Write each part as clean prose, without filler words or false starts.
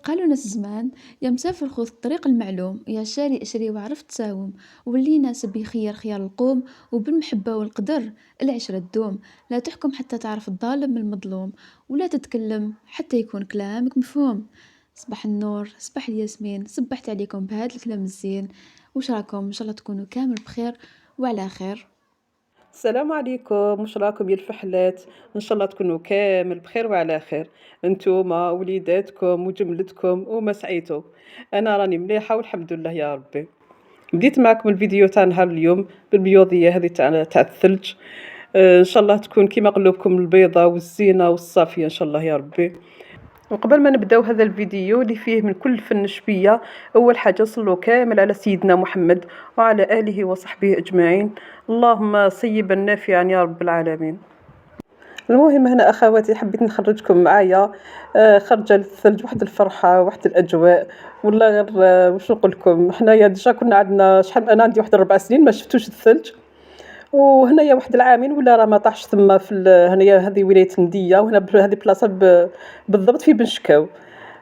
قالوا ناس زمان: يا مسافر خذ الطريق المعلوم، يا شاري اشري وعرف تساوم. واللي يناسب يخير خيار القوم، وبالمحبة والقدر العشرة تدوم. لا تحكم حتى تعرف الظالم من المظلوم، ولا تتكلم حتى يكون كلامك مفهوم. صباح النور، صباح الياسمين، صبحت عليكم بهذا الكلام الزين. وش راكم؟ ان شاء الله تكونوا كامل بخير وعلى خير. السلام عليكم، واش راكم يا الفحلات؟ ان شاء الله تكونوا كامل بخير وعلى خير. انتوما وليداتكم وجملتكم وما سعيتوا. انا راني مليحه والحمد لله يا ربي. بديت معكم الفيديو تاع نهار اليوم بالبيوضيه هذه تاع الثلج. ان شاء الله تكون كيما قلوبكم البيضة والزينه والصافيه ان شاء الله يا ربي. وقبل ما نبداو هذا الفيديو اللي فيه من كل فن شوية، أول حاجة صلوا كامل على سيدنا محمد وعلى آله وصحبه أجمعين. اللهم صيبا نافعا يا رب العالمين. المهم هنا أخواتي حبيت نخرجكم معايا. خرجة للثلج، واحد الفرحة واحد الأجواء. ولا غير واش نقول لكم، حنايا ديجا كنا عندنا شحال، أنا عندي واحد 4 سنين ما شفتوش الثلج. وهنايا واحد العامين ولا راه ما طاحش تما في هنايا هذه ولاية ندية، وهنا هذه بلاصة بالضبط في بنشكاو.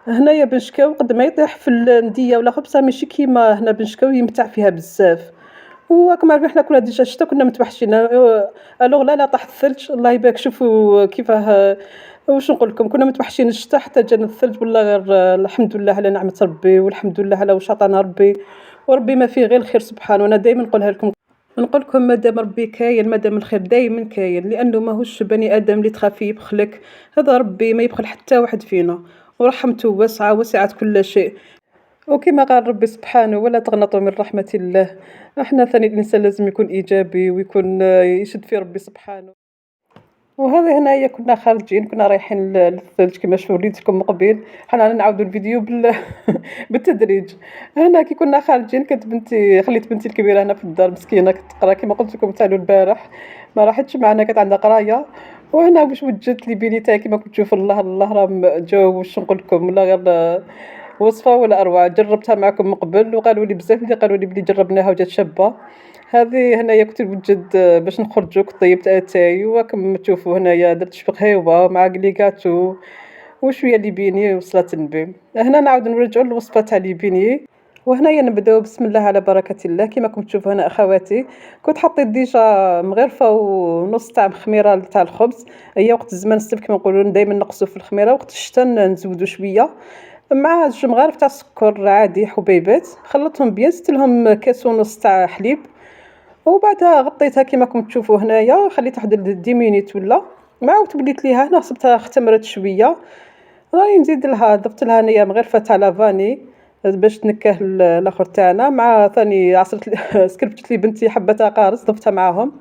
هنايا بنشكاو قد ما يطيح في الندية ولا خبصة ماشي كيما هنا بنشكاو يمتع فيها بزاف. وراكم عارفين حنا كنا ديجا الشتا كنا متوحشين. الوغ لا طاح الثلج الله يبارك. شوفوا كيفاه. واش نقول لكم، كنا متوحشين الشتا حتى جانا الثلج والله غير الحمد لله على نعمة ربي، والحمد لله على واش عطانا ربي. وربي ما فيه غير الخير سبحانه. وانا دائما نقولها لكم، نقول لكم مادام ربي كاين مادام الخير دائما كاين، لانه ماهوش بني ادم اللي تخافي يبخلك. هذا ربي ما يبخل حتى واحد فينا، ورحمته واسعه وسعت كل شيء. وكما قال ربي سبحانه: ولا تغنطوا من رحمه الله. احنا ثاني الانسان لازم يكون ايجابي ويكون يشد في ربي سبحانه. وهذا هنايا كنا خارجين، كنا رايحين للثلج كما وريتكم من قبيل. حنا نعاودوا الفيديو بالتدريج. هنا كي كنا خارجين كانت بنتي، خليت بنتي الكبيره هنا في الدار مسكينه كتقرا كما قلت لكم تالو البارح. ما راحتش معنا، كانت عندها قرايه. وهنا واش وجدت لي بيني تاعي كما كنت تشوفوا. الله الله راه جاو واش نقول لكم، ولا غير وصفه ولا اروع. جربتها معكم من قبل وقالوا لي بزاف اللي قالوا لي بلي جربناها وجات شابه. هذه هنايا كنت نوجد باش نخرجوا، كنت طيبت اتاي وراكم تشوفوا هنايا درت شبغيوه مع كليكاتو وشويه ليبيني وصلاه النبي. هنا نعاود نرجعوا للوصفه تاع ليبيني. وهنايا نبداو بسم الله على بركه الله. كما راكم تشوفوا هنا اخواتي كنت حطيت ديجا مغرفه ونص تاع خميره تاع الخبز. هي وقت الزمان الصيف كما نقولوا دائما نقصوا في الخميره، وقت الشتاء نزودوا شويه مع 2 مغارف تاع السكر عادي حبيبات. خلطتهم بيان، زدت لهم كاس ونص تاع حليب. وبعدها غطيتها كما راكم تشوفوا هنايا، خليتها واحد 10 مينيت ولا. مع وليت ليها هنا صبتها اختمرت شويه. راني نزيد لها ضفت لها هنايا مغرفه تاع لافاني باش تنكه الاخر تاعنا. مع ثاني عصرت سكربت لي بنتي حبه قارص ضفتها معاهم.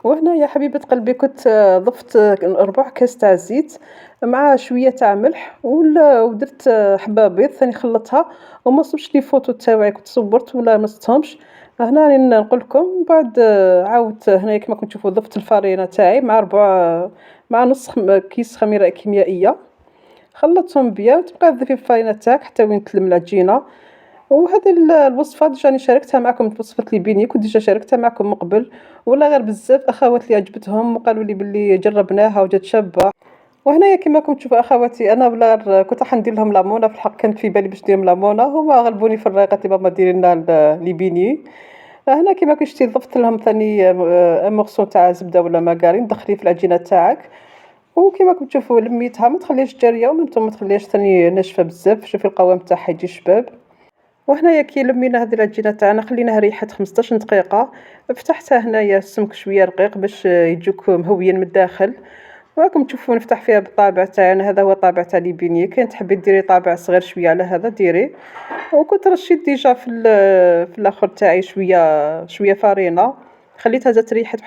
وهنا يا حبيبة قلبي كنت ضفت ربع كاس تاع زيت مع شوية تاع ملح ودرت حبة بيض ثاني خلطتها. وما صبش لي فوتو تاعي كنت صورت ولا ما صبتهمش. هنا راني نقول لكم بعد عاودت هنايا كما كنتم تشوفوا ضفت الفارينة تاعي مع ربع مع نص كيس خميرة كيميائية. خلطتهم بيان تبقى تضيفي الفارينة تاعك حتى وين تلم العجينة. وهذه الوصفة ديجا راني شاركتها معكم، وصفة لي كنت ديجا شاركتها معكم من قبل. ولا غير بزاف اخوات اللي عجبتهم وقالوا لي باللي جربناها وجات شابة. وهنايا كما راكم تشوفوا اخواتي انا ولا غير كنت راح ندير لهم لامونه. في الحق كانت في بالي باش ندير لهم لامونه، هما غلبوني في الريقه ماما ديري لنا لي بيني. هنا كما كنتي ضفت لهم ثاني مورسو تاع زبده ولا مارغرين دخليه في العجينه تاعك. وكما راكم تشوفوا لميتها ما تخليهاش جاريه ومنتم ما تخليهاش ثاني ناشفه بزاف. شوفي القوام تاعها يجي شباب. وهنايا كي لمينا هذه العجينه تاعنا خليناها ريحت 15 دقيقه. فتحتها هنايا السمك شويه رقيق باش يجوك مهويين من الداخل. وراكم تشوفوا نفتح فيها بالطابع تاعنا. هذا هو الطابع تاع لي بيني. كان تحبي ديري طابع صغير شويه على هذا ديري. وكنت رشيت ديجا في الاخر تاعي شويه فارينه. خليتها زات ريحه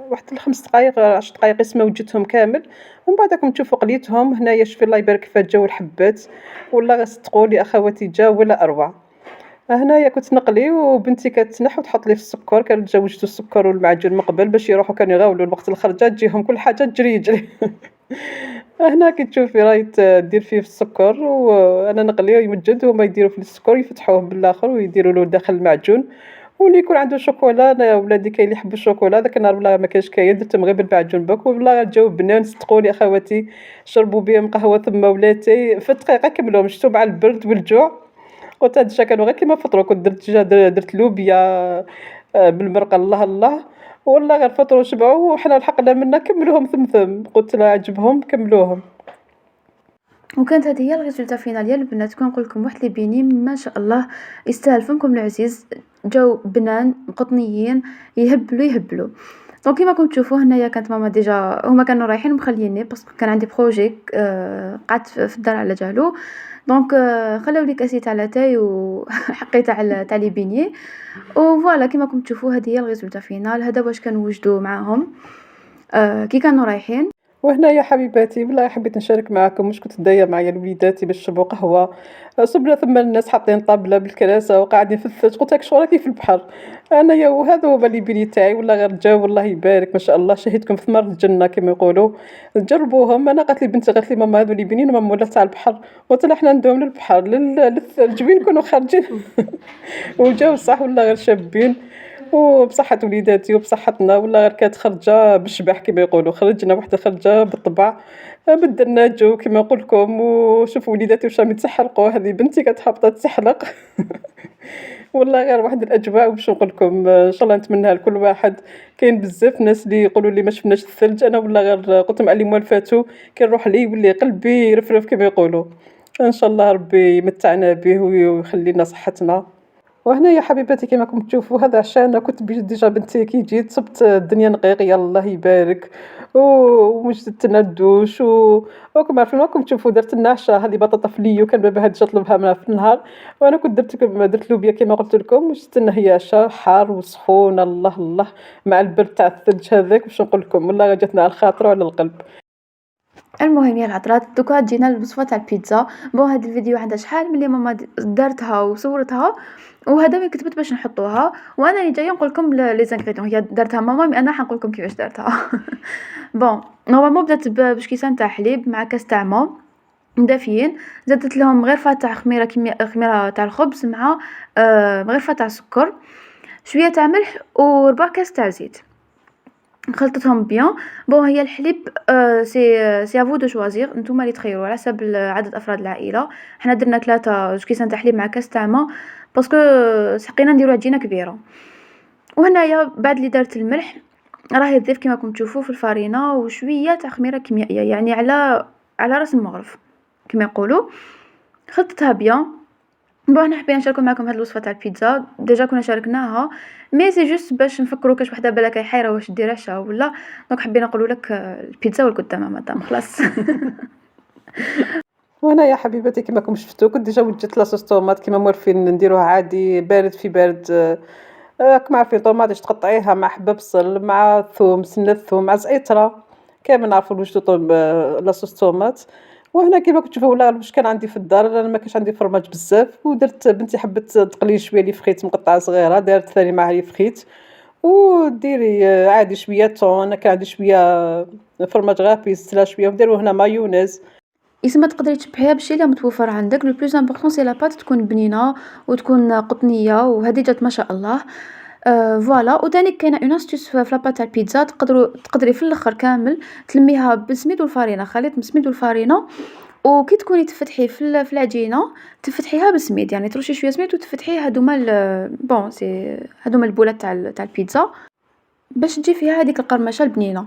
واحد 5 دقائق 10 دقائق اسمه وجدتهم كامل. ومن بعد راكم تشوفوا قليتهم هنايا. شوفي الله يبارك كيفاش جاو الحبات. والله غير صدقوا لي اخواتي جاو ولا اروع. هنايا كنت نقلي وبنتي كتنح وتحط لي في السكر. كانوا تزوجتوا السكر والمعجون من قبل باش يروحوا كانوا يغاولوا الوقت الخرجه تجيهم كل حاجه تجري يجري. هنا كي تشوفي راهي دير فيه في السكر وانا نقليه يمجد وهما يديروا في السكر يفتحوه بالاخر ويديروا له داخل المعجون. واللي يكون عنده شوكولا. أنا ولادي كاين اللي يحبوا الشوكولا، داك النهار والله ما كانش كاين، درتهم غير بالمعجون باك، والله جاو بنان صدقوني أخواتي، شربوا بهم قهوة ثم ولاتي في دقيقة كملوهم، شفتو مع البرد والجوع. قلت هاد الشا كانوا غير كيما فطروا، كنت درت لوبيا بالمرقة الله الله، والله غير فطروا وشبعوا وحنا لحقنا منا كملوهم ثمثم، قلت لا عجبهم كملوهم. وكانت هذه هي الريزلتا فينال ديال البنات. كنقول لكم واحد لي بيني ما شاء الله يستاهل فمكم العزيز، جاو بنان قطنيين يهبلوا يهبلوا. دونك كيما راكم تشوفوا هنايا كانت ماما ديجا هما كانوا رايحين مخليني باسكو كان عندي بروجي قعدت في الدار على جالو. دونك خلاو لي كاسي تاع لاتاي وحقي تاع لي بيني. وفوالا كيما راكم تشوفوا هذه هي الريزلتا فينال. هذا واش كنوجدوا معاهم كي كانوا رايحين. وهنايا حبيباتي والله حبيت نشارك معاكم واش كنت دايره معايا لوليداتي باش يشربوا قهوه. صبنا ثم الناس حاطين طابله بالكراسه وقاعدين في الثلج، قلت لك شو راكي في البحر. انايا وهذا هو بالي بيني تاعي والله غير جاو والله يبارك ما شاء الله، شهيتكم في ثمار الجنه كما يقولوا. جربوهم. انا قالت لي بنتي قالت لي ماما هذو اللي بنين ماما ولا تاع البحر، قلت لها حنا ندوم للبحر للثلج وين نكونوا خارجين. وجاو صح والله غير شابين، وبصحة وليداتي وبصحتنا والله غير كانت خرجة بالشبح كما يقولوا، خرجنا واحدة خرجة بالطبع. بدلنا جو كما نقول لكم، وشوفوا وليداتي واش راهم يتسحلقوا، هذه بنتي كانت هابطة تسحلق. والله غير واحد الأجواء واش نقول لكم، إن شاء الله نتمناها لكل واحد. كاين بزاف ناس اللي يقولوا لي ما شفناش الثلج، أنا والله غير قلت لهم على اللي موالفاتو كي نروح ليه يولي قلبي يرفرف كما يقولوا. إن شاء الله ربي يمتعنا به ويخلي لنا صحتنا. وهنايا حبيباتي كيما راكم تشوفوا هذا عشاء. انا كنت ديجا بنتي كي جيت صبت الدنيا نقيق يا الله يبارك، وجدت لنا الدوش وراكم عارفين راكم تشوفوا درت لنا عشاء هذه بطاطا فلي، وكان بابا هاد جا طلبها من في النهار، وانا كنت درت لوبيا كيما قلت لكم، وجدت لنا هي عشاء حار وسخون الله الله مع البرد تاع الثلج هذاك. باش نقول لكم والله جاتنا على الخاطر وعلى القلب. المهم يا العطرات دوكا جينا للوصفه تاع البيتزا. بون هاد الفيديو عندها شحال ملي ماما دارتها وصورتها، وهذا وين كتبت باش نحطوها، وانا اللي جايه نقول لكم لي زانغريديون. هي دارتها ماما مي انا حنقول لكم كيفاش دارتها. بون نورمالمون بدات بشكيسان تاع حليب مع كاس تاع ما دافيين، زدت لهم غرفه تاع خميره تاع الخبز مع غرفه تاع سكر، شويه تاع ملح وربع كاس تاع زيت. خلطتهم بيان. بون هي الحليب سي افو دو شوازير، نتوما اللي تخيروا على حسب عدد افراد العائله. حنا درنا 3 كيسان تاع حليب مع كاس تاع ما باسكو سقينا نديرو عجينه كبيره. وهنايا بعد اللي دارت الملح راهي تضيف كما راكم تشوفوا في الفارينه وشويه تاع خميره كيميائيه، يعني على راس المغرف كما يقولوا. خلطتها بيان. بون حنا حبينا نشاركو معكم هاد الوصفه تاع البيتزا، ديجا كنا شاركناها مي سي جوست باش نفكروا كاش وحده بالك حيره واش دير عشا ولا. دونك حبينا نقولوا لك البيتزا والقدامه مدام خلاص. وانا يا حبيبتي كما راكم شفتوا كنت ديجا وجدت لاصوص طوماط كيما موالفين نديروها عادي بارد في بارد. راكم عارفين طوماط تقطعيها مع حبه بصل مع ثوم سنه الثوم مع زعتره، كامل نعرفوا وجدوا لاصوص طوماط. وهنا كيما كنت تشوفوا ولا واش كان عندي في الدار، انا ما كانش عندي فرماج بزاف، ودرت بنتي حبت تقلي شويه لي فخيت مقطعه صغيره، دارت ثاني معها لي فخيت. وديري عادي شويه طون، انا كان عندي شويه فرماج غابيس لا شويه، وديروا هنا مايونيز. يسمى تقدري تشبحيها بالشي اللي متوفر عندك. لو بلوز امبورطون سي لا بات تكون بنينه وتكون قطنيه، وهذه جات ما شاء الله. فوالا. وثاني كاينه اون استيس في لاباط تاع البيتزا، تقدري في الاخر كامل تلميها بالسميد والفارينه، خليط بالسميد والفارينه. وكي تكوني تفتحي في العجينه تفتحيها بالسميد، يعني ترشي شويه سميد وتفتحي هادوما بون سي هادوما البولات تاع البيتزا باش تجي فيها هذيك القرمشه البنينه.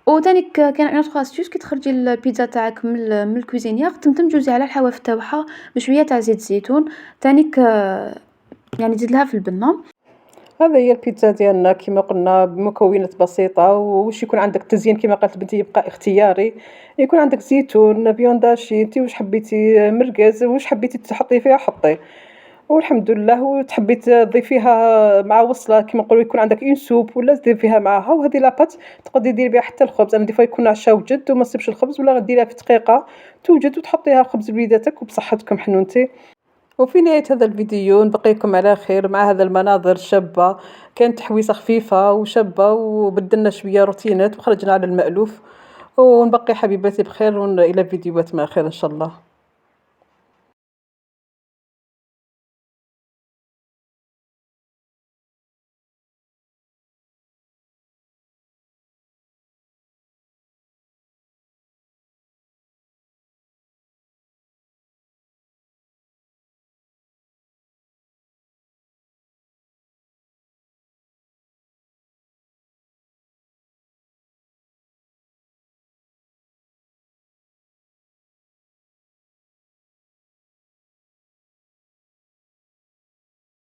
وثاني كاين اون اوتر استيس كي تخرجي البيتزا تاعك من الكوزينيير تمتم جوزي على الحواف تاعها بشويه تاع زيت الزيتون، ثاني يعني تزيد لها في البنه. هذا هي البيتزا ديالنا كما قلنا بمكونات بسيطة، وواش يكون عندك تزيين كما قالت بنتي يبقى اختياري، يكون عندك زيتون بيونداشي انتي واش حبيتي مرقز واش حبيتي تحطي فيها حطي، والحمد لله. وتحبي تضيفيها مع وصلة كما نقولوا يكون عندك اون سوب ولا تدير فيها معاها، وهذه لاباط تقدري ديري بها حتى الخبز. انا دي فوا يكون عشا وجد وما نصيبش الخبز ولا غديريها في دقيقة توجد وتحطيها خبز لوليداتك وبصحتكم حنونتي. وفي نهاية هذا الفيديو نبقيكم على خير مع هذا المناظر الشابة، كانت تحويصة خفيفة وشابة وبدلنا شوية روتينات وخرجنا على المألوف. ونبقي حبيباتي بخير، وإلى فيديوهات ما خير إن شاء الله.